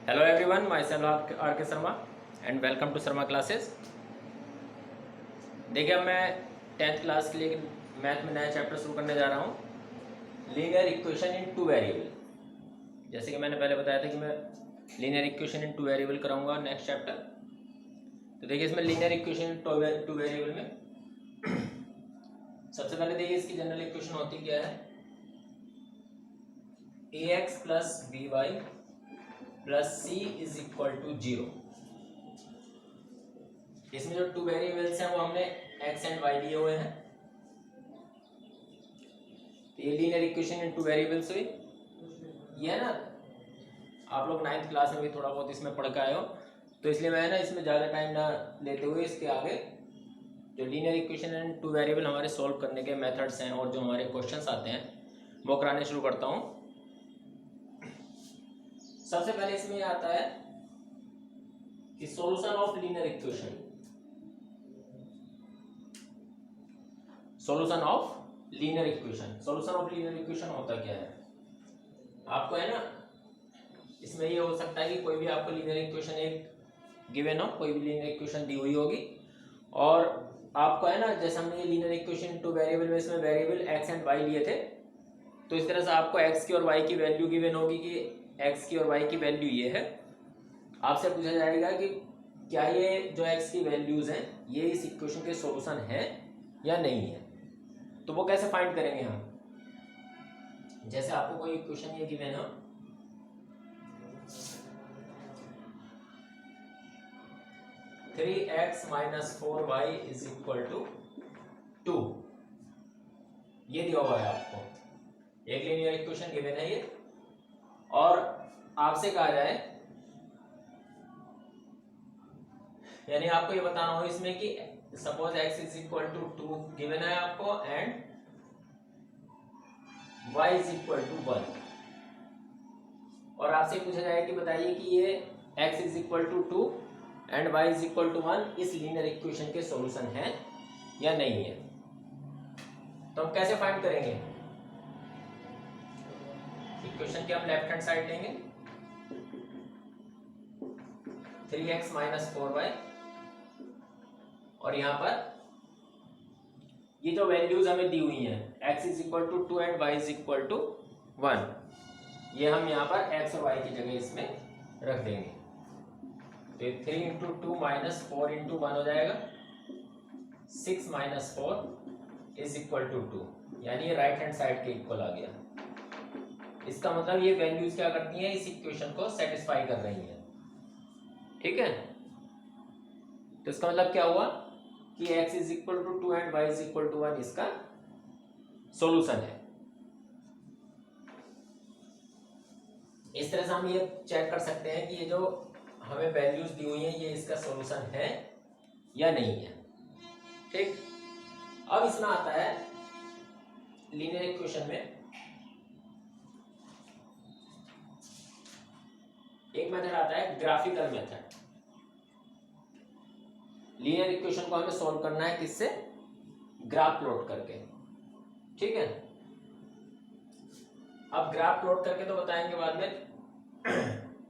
Hello everyone, myself R K Sharma and welcome to Sharma classes. देखिए, अब मैं 10th class के लिए मैथ में नया चैप्टर शुरू करने जा रहा हूँ, linear equation in two variable. जैसे कि मैंने पहले बताया था कि मैं linear equation in two variable कराऊंगा नेक्स्ट चैप्टर। तो देखिए, इसमें linear equation in two variable में सबसे पहले देखिए इसकी जनरल इक्वेशन होती क्या है, ax plus b y plus c is equal to 0। इसमें जो टू वेरिएबल्स हैं वो हमने x एंड y लिए हुए हैं। तो ये linear equation in two variables हुई। ये है ना, आप लोग 9th क्लास में भी थोड़ा बहुत इसमें पढ़ के आए हो, तो इसलिए मैं ना इसमें ज़्यादा टाइम ना लेते हुए इसके आगे जो linear equation in two variable हमारे सॉल्व करने के मेथड्स हैं और जो हमारे क्वेश्चंस आते हैं वो कराने शुरू करता हूँ। सबसे पहले इसमें ये आता है कि solution of linear equation, solution of linear equation. Solution of linear equation होता क्या है, आपको है ना, इसमें ये हो सकता है कि कोई भी आपको लीनियर इक्वेशन एक गिवन हो, कोई भी लीनियर इक्वेशन दी हुई होगी और आपको है ना, जैसे हमने ये लीनियर इक्वेशन टू वेरिएबल में इसमें वेरिएबल x एंड y लिए थे, तो इस तरह से आपको x की और y की वैल्यू गिवन होगी कि x की और y की वैल्यू ये है। आपसे पूछा जाएगा कि क्या ये जो x की वैल्यूज हैं ये इस इक्वेशन के सॉल्यूशन है या नहीं है। तो वो कैसे फाइंड करेंगे हम, जैसे आपको कोई इक्वेशन ये गिवन हो, three x minus 4y is equal to 2, ये दिया हुआ है आपको, एक लीनियर इक्वेशन गिवन है ये, और आपसे कहा जाए, यानी आपको ये बताना हो इसमें कि suppose x is equal to 2 given है आपको and y is equal to 1, और आपसे पूछा जाए कि बताइए कि ये x is equal to 2 and y is equal to 1 इस लीनियर इक्वेशन के सॉल्यूशन है या नहीं है। तो हम कैसे फाइंड करेंगे, इक्वेशन की हम लेफ्ट हैंड साइड लेंगे, 3x माइनस 4y, और यहां पर ये जो वैल्यूज हमें दी हुई हैं x is equal to 2 and y is equal to 1, ये हम यहाँ पर x और y की जगह इसमें रख देंगे। तो ये 3 इंटू 2 माइनस 4 इंटू 1 हो जाएगा, 6 माइनस 4 इज इक्वल टू 2, यानी ये राइट हैंड साइड के इक्वल आ गया। इसका मतलब ये वैल्यूज क्या करती हैं, इस इक्वेशन को सेटिस्फाई कर रही हैं, ठीक है। तो इसका मतलब क्या हुआ कि x is equal to 2 and y is equal to 1 इसका सॉल्यूशन है। इस तरह से हम ये चेक कर सकते हैं कि ये जो हमें वैल्यूज दी हुई हैं ये इसका सॉल्यूशन है या नहीं है, ठीक। अब इसमें आता है लीनियर इक्वेशन में एक मेथड आता है ग्राफिकल मेथड। लीनियर इक्वेशन को हमें सॉल्व करना है किससे, ग्राफ प्लॉट करके, ठीक है। अब ग्राफ प्लॉट करके तो बताएंगे बाद में,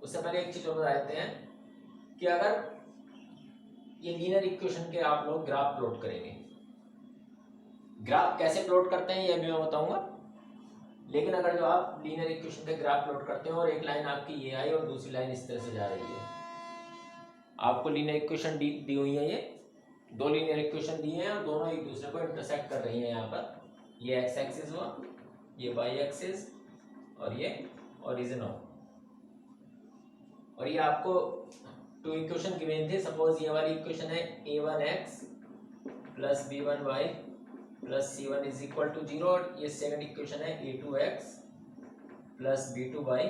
उससे पहले एक चीज और बता देते हैं कि अगर ये लीनियर इक्वेशन के आप लोग ग्राफ प्लॉट करेंगे, ग्राफ कैसे प्लॉट करते हैं ये भी मैं बताऊंगा, लेकिन अगर जो आप लीनियर इक्वेशन के ग्राफ प्लॉट करते हो और एक लाइन आपकी ये आई और दूसरी लाइन इस तरह से जा रही है, आपको लीनियर इक्वेशन दी हुई है, ये दो लीनियर इक्वेशन दी हैं और दोनों एक दूसरे को इंटरसेक्ट कर रही हैं। यहाँ पर ये एक्स एक्सिस हुआ, ये वाई एक्सिस, और ये ओरिजिन हो, और ये आपको टू इक्वेशन गिवन थे। सपोज ये वाली इक्वेशन है a1x plus b1y plus c1 is equal to 0, और ये सेकंड इक्वेशन है a2x plus b2y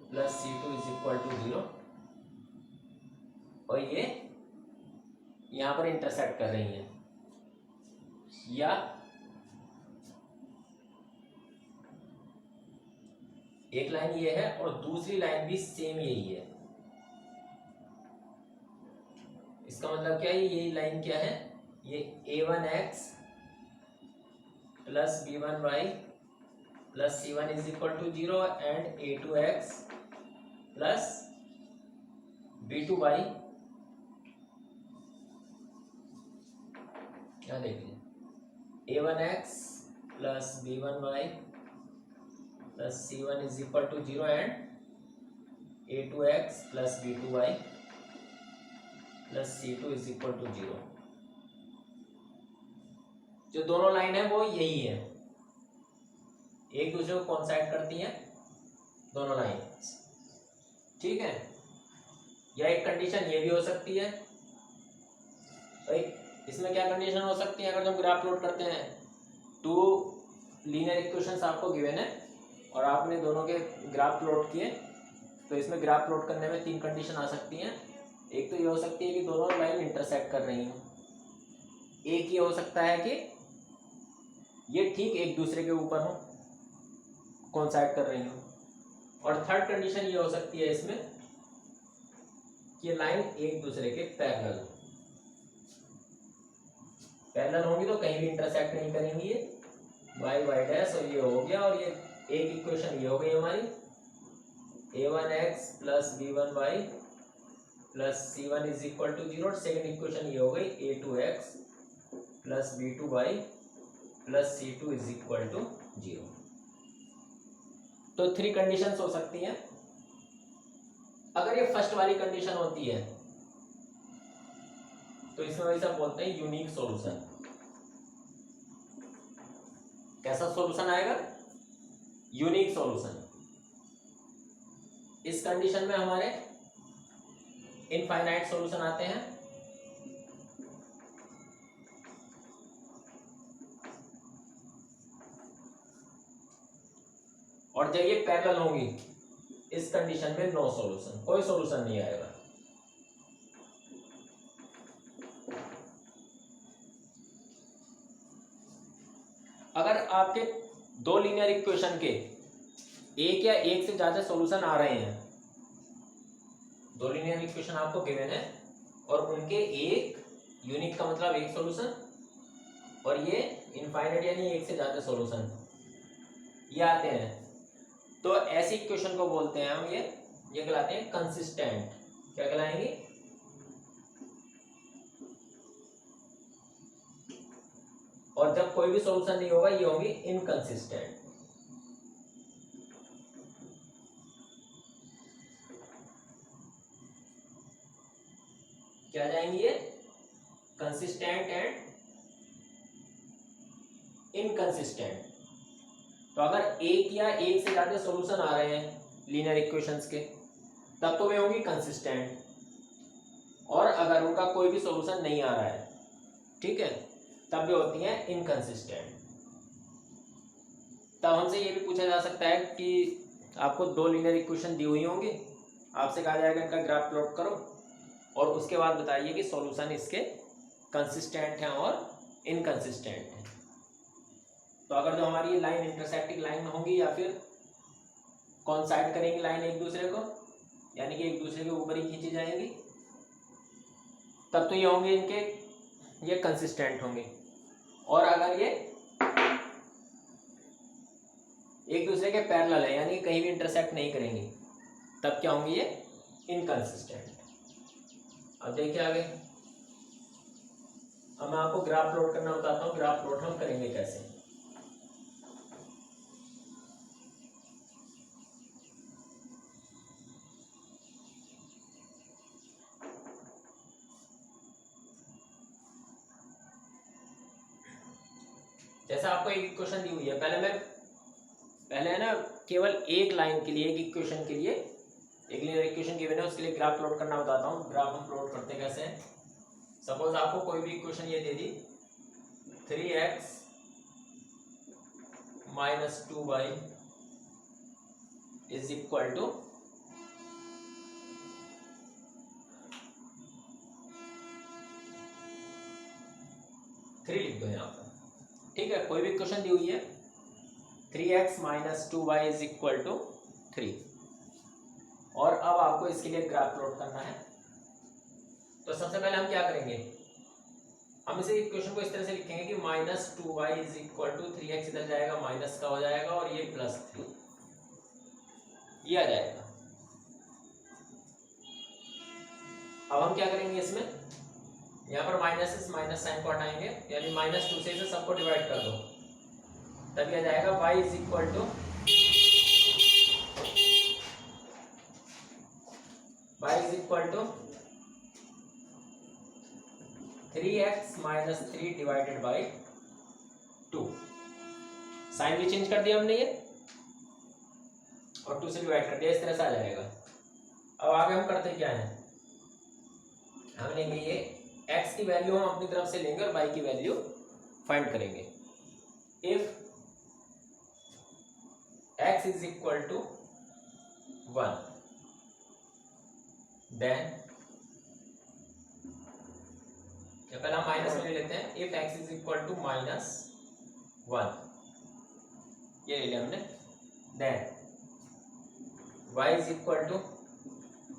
plus c2 is equal to 0, और ये यहां पर इंटरसेक्ट कर रही हैं, या एक लाइन ये है और दूसरी लाइन भी सेम यही है। इसका मतलब क्या है, यही लाइन क्या है, ये a1x plus b1y plus c1 is equal to 0 and a2x plus b2y, क्या देखिए a1x plus b1y plus c1 is equal to 0 and a2x plus b2y plus c2 is equal to 0। जो दोनों लाइन है वो यही है, एक दूसरे को कोइंसाइड करती हैं दोनों लाइन, ठीक है। या एक कंडीशन ये भी हो सकती है, इसमें क्या कंडीशन हो सकती है, अगर हम ग्राफ प्लॉट करते हैं, टू लीनियर इक्वेशंस आपको गिवन है और आपने दोनों के ग्राफ प्लॉट किए, तो इसमें ग्राफ प्लॉट करने में तीन कंडीशन आ सकती हैं। एक तो ये हो सकती है कि दोनों लाइन इंटरसेक्ट कर रही हो, एक ये हो सकता है कि ये ठीक एक दूसरे के ऊपर हो, कोइंसाइड कर रही हो, और थर्ड कंडीशन ये हो सकती है इसमें कि ये लाइन एक दूसरे के पैरेलल हो। पैरेलल होंगी तो कहीं भी इंटरसेक्ट नहीं करेंगी, ये वाई वाई डैश, और ये हो गया, और ये एक इक्वेशन ये हो गई हमारी a1x plus b1y plus c1 is equal to 0, second equation ये हो गई a2x plus b2y plus c2 is equal to 0। तो थ्री कंडीशंस हो सकती हैं। अगर ये फर्स्ट वाली कंडीशन होती है तो इसमें वैसा बोलते हैं यूनिक सॉल्यूशन। कैसा सॉल्यूशन आएगा? Unique solution. इस कंडीशन में हमारे इनफाइनाइट सॉल्यूशन आते हैं, और जब ये पैरेलल होंगी इस कंडीशन में नो सॉल्यूशन, कोई सॉल्यूशन नहीं आएगा। अगर आपके दो लीनियर इक्वेशन के एक या एक से ज्यादा सॉल्यूशन आ रहे हैं, दो लीनियर इक्वेशन आपको गिवन है और उनके एक यूनिक का मतलब एक सॉल्यूशन, और ये इनफाइनाइट यानी एक से ज्यादा सॉल्यूशन ये आते हैं, तो ऐसी इक्वेशन को बोलते हैं हम ये कहलाते हैं कंसिस्टेंट। क्या कहलाएंगे? और जब कोई भी सॉल्यूशन नहीं होगा ये होंगी इनकंसिस्टेंट। क्या जाएंगी ये? Consistent and inconsistent. तो अगर एक या एक से ज्यादा सॉल्यूशन आ रहे हैं लीनियर इक्वेशंस के, तब तो वे होंगी कंसिस्टेंट, और अगर उनका कोई भी सॉल्यूशन नहीं आ रहा है, ठीक है, तब वे होती हैं इनकंसिस्टेंट। तब हमसे ये भी पूछा जा सकता है कि आपको दो लीनियर इक्वेशन दी हुई होंगी, आपसे कहा जाएगा इनका ग्राफ प्लॉट करो और उसके बाद बताइए कि सॉल्यूशन इसके कंसिस्टेंट हैं और इनकंसिस्टेंट हैं। तो अगर जो हमारी ये लाइन इंटरसेक्टिंग लाइन होंगी या फिर कोइंसाइड करेंगी लाइन एक दूसरे को, यानी कि एक दूसरे के ऊपर ही खींची जाएंगी, तब तो ये होंगे इनके ये कंसिस्टेंट होंगे। और अगर ये एक दूसरे के पैरेलल है यानी कहीं भी इंटरसेक्ट नहीं करेंगी, तब क्या होंगी? ये इनकंसिस्टेंट। अब देखिए आगे, अब मैं आपको ग्राफ प्लॉट करना बताता हूँ। ग्राफ प्लॉट हम करेंगे कैसे। जैसा आपको एक इक्वेशन दी हुई है, पहले है ना केवल एक लाइन के लिए, एक इक्वेशन के लिए, एक लीनियर इक्वेशन गिवन है उसके लिए ग्राफ प्लॉट करना बताता हूँ। ग्राफ हम प्लॉट करते कैसे हैं। सपोज आपको कोई भी इक्वेशन ये दे दी 3x minus 2y is equal to 3 लिख दो यहाँ पर, ठीक है। कोई भी इक्वेशन दी हुई है 3x minus 2y is equal to 3, और अब आपको इसके लिए ग्राफ प्लॉट करना है। तो सबसे पहले हम क्या करेंगे, हम इसे इक्वेशन को इस तरह से लिखेंगे कि minus 2y is equal to 3x इधर जाएगा, माइनस का हो जाएगा, और ये प्लस 3 ये आ जाएगा। अब हम क्या करेंगे इसमें, यहाँ पर माइनस साइन को हटाएंगे, यानी -2 से इसे सबको डिवाइड कर दो, तब यह जाएगा y is equal to 3x - 3 divided by 2। Sign भी चेंज कर दिया हमने ये और 2 से डिवाइड कर दिया, इस तरह से आ जाएगा। अब आगे हम करते क्या है, हम लेंगे ये x की वैल्यू हम अपनी तरफ से लेंगे और y की वैल्यू फाइंड करेंगे। If x is equal to 1 then, पहले हम माइनस में ले लेते हैं, if x is equal to -1, ये ले लिया हमने, then y is equal to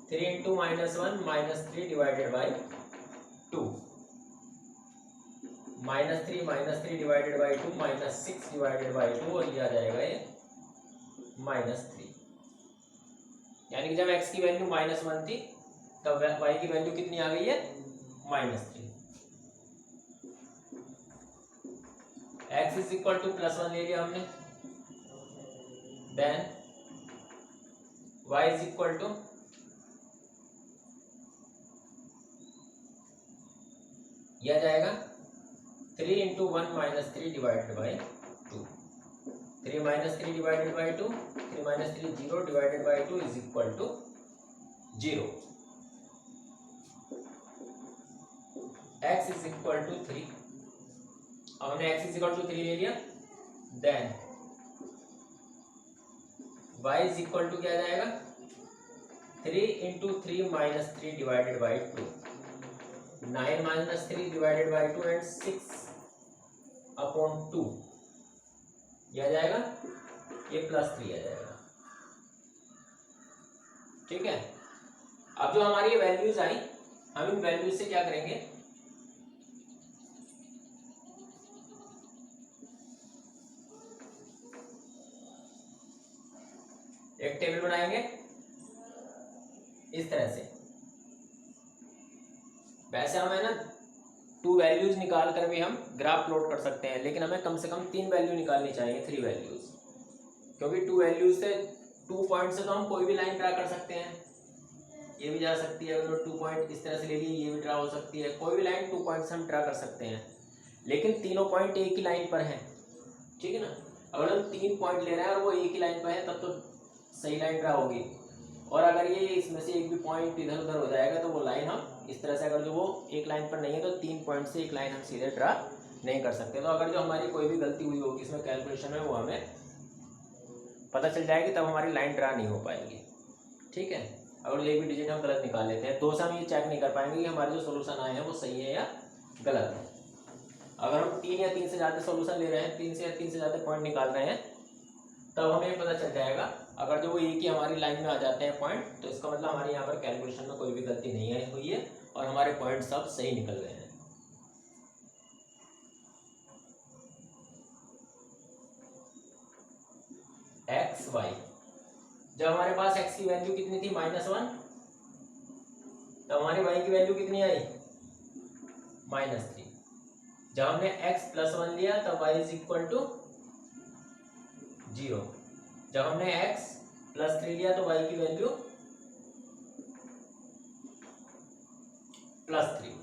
3 into -1 -3 divided by 2, -3 divided by 2 -6 divided by 2, और ये आ जाएगा ये -3। यानी कि जब x की वैल्यू -1 थी तब y की वैल्यू कितनी आ गई है, -3। x इज इक्वल टू +1 ले लिया हमने, then y is equal to यह जाएगा 3 into 1 -3 divided by 2, 3 -3 divided by 2, 3 -3 0 divided by 2 is equal to 0। x is equal to 3, हमने x इज इक्वल टू 3 ले लिया, then y is equal to क्या जाएगा, 3 into 3 -3 divided by 2, 9 - 3 divided by 2 and 6 upon 2, यह जाएगा, ये +3 आ जाएगा। ठीक है, अब जो हमारी ये वैल्यूज आई, हम इन वैल्यूज से क्या करेंगे, एक टेबल बनाएंगे इस तरह से। वैसे हमें ना 2 वैल्यूज निकाल कर भी हम ग्राफ प्लॉट कर सकते हैं, लेकिन हमें कम से कम 3 वैल्यू निकालनी चाहिए, 3 वैल्यूज, क्योंकि 2 वैल्यूज से 2 पॉइंट से तो हम कोई भी लाइन ड्रा कर सकते हैं, ये भी जा सकती है, अगर 2 पॉइंट इस तरह से ले लिए ये भी ड्रा हो सकती है, कोई भी लाइन 2 पॉइंट से हम ड्रा कर सकते हैं, लेकिन तीनों पॉइंट एक ही लाइन पर हैं। ठीक है ना, अगर हम 3 पॉइंट ले रहे हैं और वो एक ही लाइन पर है तब तो सही लाइन ड्रा होगी, और अगर ये इसमें से एक भी पॉइंट इधर उधर हो जाएगा तो वो लाइन हम इस तरह से, अगर जो वो एक लाइन पर नहीं है तो 3 पॉइंट से एक लाइन हम सीधे ड्रा नहीं कर सकते। तो अगर जो हमारी कोई भी गलती हुई होगी इसमें कैलकुलेशन में, वो हमें पता चल जाएगी, तब हमारी लाइन ड्रा नहीं हो पाएगी। ठीक है, अगर एक भी डिजिट हम गलत निकाल लेते हैं 2 से हम ये चेक नहीं कर पाएंगे कि हमारे जो सोल्यूशन आए हैं वो सही है या गलत है। अगर हम 3 या 3 से ज़्यादा सोल्यूशन ले रहे हैं, 3 से ज़्यादा पॉइंट निकाल रहे हैं, तब हमें पता चल जाएगा। अगर जो वो एक ही हमारी लाइन में आ जाते हैं पॉइंट, तो इसका मतलब हमारे यहाँ पर कैलकुलेशन में कोई भी गलती नहीं आई हुई है और हमारे पॉइंट सब सही निकल गए हैं। एक्स वाई, जब हमारे पास x की वैल्यू कितनी थी, -1, तब हमारी y की वैल्यू कितनी आई, -3। जब हमने x +1 लिया तब y इज इक्वल टू 0। जब हमने x +3 लिया तो y की वैल्यू +3,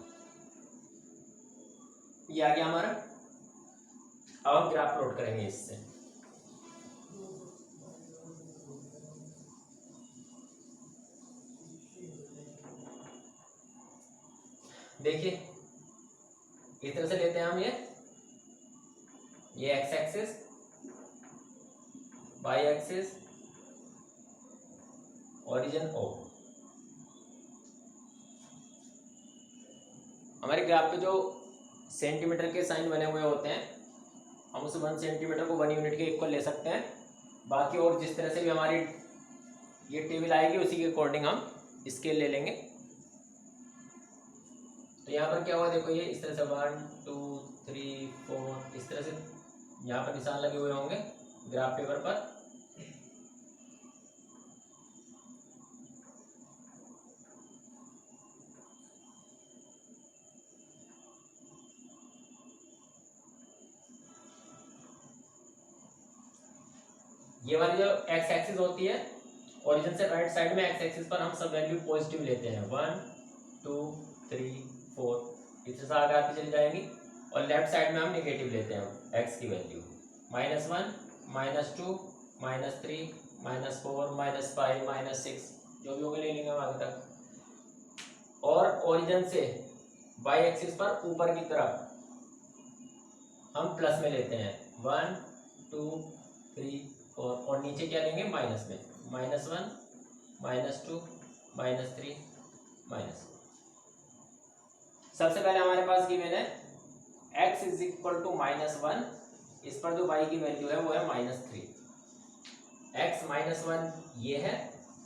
ये आ गया हमारा। अब हम ग्राफ प्लॉट करेंगे इससे। देखिए इस तरह से लेते हैं हम ये x axis, y axis, origin O। हमारे ग्राफ पे जो सेंटीमीटर के साइन बने हुए होते हैं, हम उस 1 सेंटीमीटर को 1 यूनिट के इक्वल ले सकते हैं। बाकी और जिस तरह से भी हमारी ये टेबल आएगी उसी के अकॉर्डिंग हम स्केल ले लेंगे। तो यहाँ पर क्या हुआ, देखो ये इस तरह से 1 2 3 4 इस तरह से यहाँ पर निशान लगे हुए होंगे ग्राफ पेपर पर। ये वाली जो एक्स एक्सिस होती है, ओरिजिन से राइट साइड में एक्स एक्सिस पर हम सब वैल्यू पॉजिटिव लेते हैं, 1 2 3 4 इससे से आगे आती चली जाएंगी, और लेफ्ट साइड में हम नेगेटिव लेते हैं एक्स की वैल्यू, -1 -2 -3 -4 -5 -6 जो भी होगा ले लेंगे हम आगे तक। और ओरिजिन से वाई एक्सिस पर ऊपर की तरफ हम प्लस में लेते हैं, 1 2 3 4, और नीचे क्या लेंगे माइनस में, -1 -2 -3 -4। सबसे पहले हमारे पास गिवन है x इज इक्वल टू -1, इस पर जो y की वैल्यू है वो है -3, x -1 ये है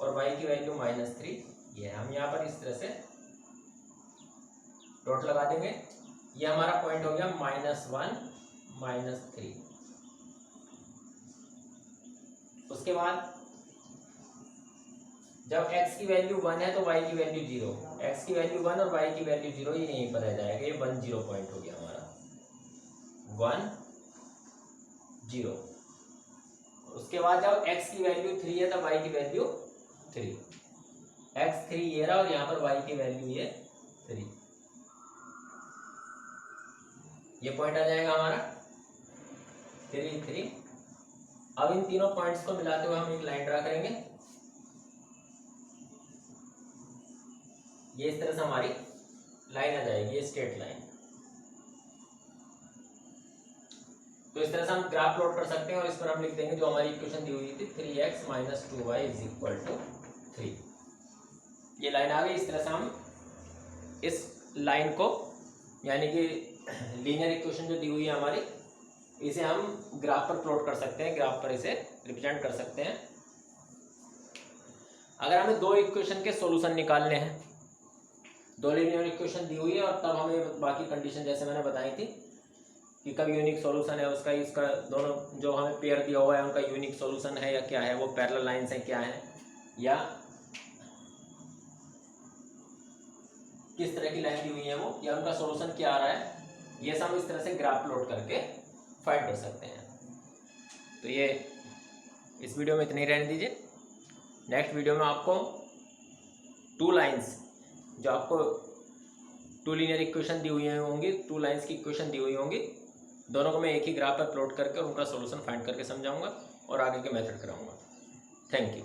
और y की वैल्यू -3 ये है। हम यहाँ पर इस तरह से डॉट लगा देंगे, ये हमारा पॉइंट हो गया -1 -3। उसके बाद जब x की वैल्यू 1 है तो y की वैल्यू 0, x की वैल्यू 1 और y की वैल्यू 0, ये यहीं पर रह जाएगा, ये 1 0 पॉइंट हो गया हमारा, 1 0। उसके बाद जब x की वैल्यू 3 है तब y की वैल्यू 3, x 3 ये रहा और यहाँ पर y की वैल्यू ये 3, ये पॉइंट आ जाएगा हमारा 3 3। अब इन तीनों पॉइंट्स को मिलाते हुए हम एक लाइन ड्रा करेंगे, ये इस तरह से हमारी लाइन आ जाएगी, ये स्ट्रेट लाइन। तो इस तरह से हम ग्राफ प्लॉट कर सकते हैं और इस पर हम लिख देंगे जो हमारी इक्वेशन दी हुई थी 3x - 2y = 3। ये लाइन आ गई। इस तरह से हम इस लाइन को, यानी कि लीनियर इक्वेशन जो दी हुई है हमारी, इसे हम ग्राफ पर प्लॉट कर सकते हैं, ग्राफ पर इसे रिप्रेजेंट कर सकते हैं। अगर हमें दो इक्वेशन के सॉल्यूशन निकालने हैं, दो लीनियर इक्वेशन दी हुई है और तब हमें बाकी कंडीशन जैसे मैंने बताई थी कि कब यूनिक सॉल्यूशन है उसका, इसका दोनों जो हमें पेयर दिया हुआ है उनका यूनिक सॉल्यूशन है या क्या है, वो पैरेलल लाइंस है क्या है, या किस तरह की लाइन दी हुई है वो, या उनका सॉल्यूशन क्या आ रहा है, ये सब हम इस तरह से ग्राफ प्लॉट करके फाइंड कर सकते हैं। तो ये इस वीडियो में इतना ही रहने दीजिए। नेक्स्ट वीडियो में आपको टू लाइंस, जो आपको टू लीनियर इक्वेशन दी हुई होंगी, टू लाइंस की इक्वेशन दी हुई होंगी, दोनों को मैं एक ही ग्राफ पर प्लॉट करके उनका सॉल्यूशन फाइंड करके समझाऊंगा और आगे के मेथड कराऊंगा। Thank you.